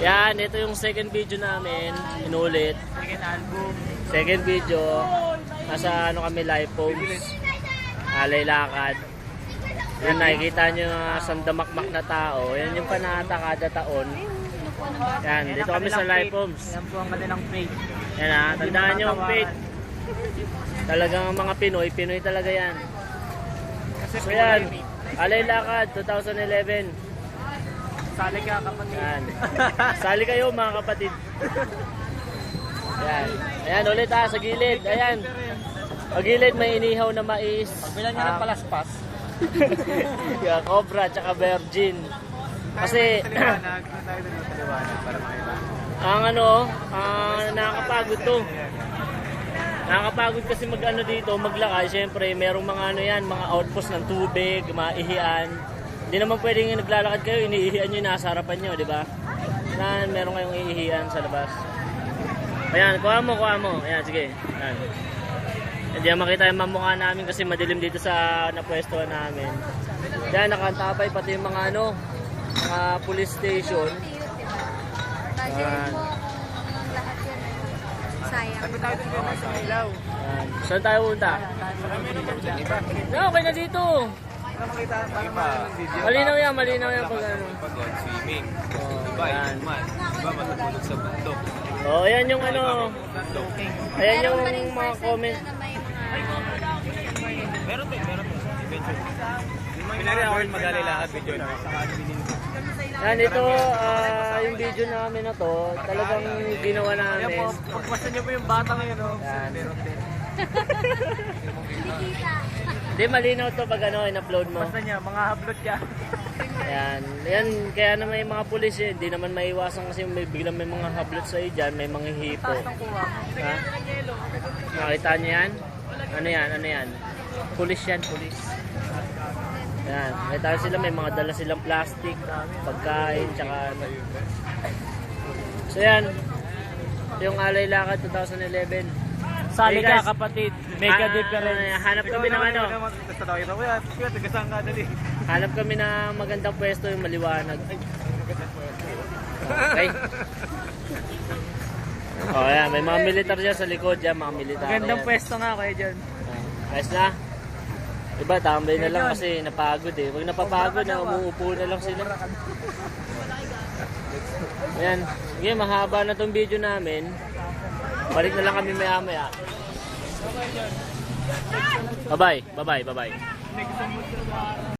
Yan, ito yung second video namin. Inulit. Second album. Second video. Nasa ano kami, live posts. Alay lakad. Yan, nakikita nyo sandamakmak na tao. Yan yung panata kada taon. Yan, dito kami sa live posts. Yan po ang kanilang fate. Yan ha, tandaan nyo ang fate. Talagang mga Pinoy, Pinoy talaga yan. So yan, Alay Lakad 2011. Sali ka kapatid. Yan. Sali kayo mga kapatid. Yan. Ayan ulit ha, sa gilid. Ayan. Sa gilid may inihaw na mais. Pagbilan niya ng palaspas. Yeah, cobra tsaka virgin. Kasi Paliwanag. Tayo din ng paliwanag para makita. ang ano, nakakapagod to. Nakakapagod kasi mag-ano dito, maglakad. Siyempre, merong mga ano yan, mga outpost ng tubig, maihian. Hindi naman pwedeng naglalakad kayo, iniihian nyo yung nasa harapan nyo, di ba? Meron kayong iihian sa labas. Ayan, kuha mo. Ayan, sige. Ayan. Hindi makita yung mamukha namin kasi madilim dito sa napwestuhan namin. Ayan, nakantapay pati yung mga ano, mga police station. Ayan. Sayang. Sabi tayo din din sa ilaw. Ayan. Saan tayo punta? No, okay na dito. Para makita ang video. Malinaw yan pag ano. Pagod, swimming. Oh, Iba, ayan. inuman. Iba, matutulog sa bundok. Oh, ayan yung ano. Ayan yung Meron pa rin mga person comment. na may mga... Meron pa. Eventually. Pinari ako rin mag-alilakad video na. Yan, ito, yung video namin na to, talagang ginawa namin. Pagpasan niyo po yung bata ngayon. Yan. Meron din. Hindi kita. Hindi, malinaw to pag ano, in-upload mo. Basta niya, mga upload ka. Yan, yan, kaya na may mga pulis eh, hindi naman maiwasan kasi may biglang may mga hablot sa'yo dyan, may mga hipo. Ha? Nakita niyo yan? Ano yan? Pulis yan, pulis. Yan, nakita sila, may mga dala silang plastic, pagkain, tsaka ano. So yan, ito yung Alay Lakad 2011. Sali Hey, ka guys. kapatid. Make a difference. Hanap kami ng ano, Basta daw ito. Kuya, tigasang ka dali. hanap kami ng magandang pwesto yung maliwanag. Okay. Oh, yan, may mga militar dyan sa likod dyan, mga militar. Magandang yan. pwesto nga kayo dyan. Guys na. Iba, tambay na lang kasi napagod eh. Pag napapagod na, umuupo na lang sila. Ayan. Sige, mahaba na tong video namin. Balik na lang kami maya-maya. Bye-bye.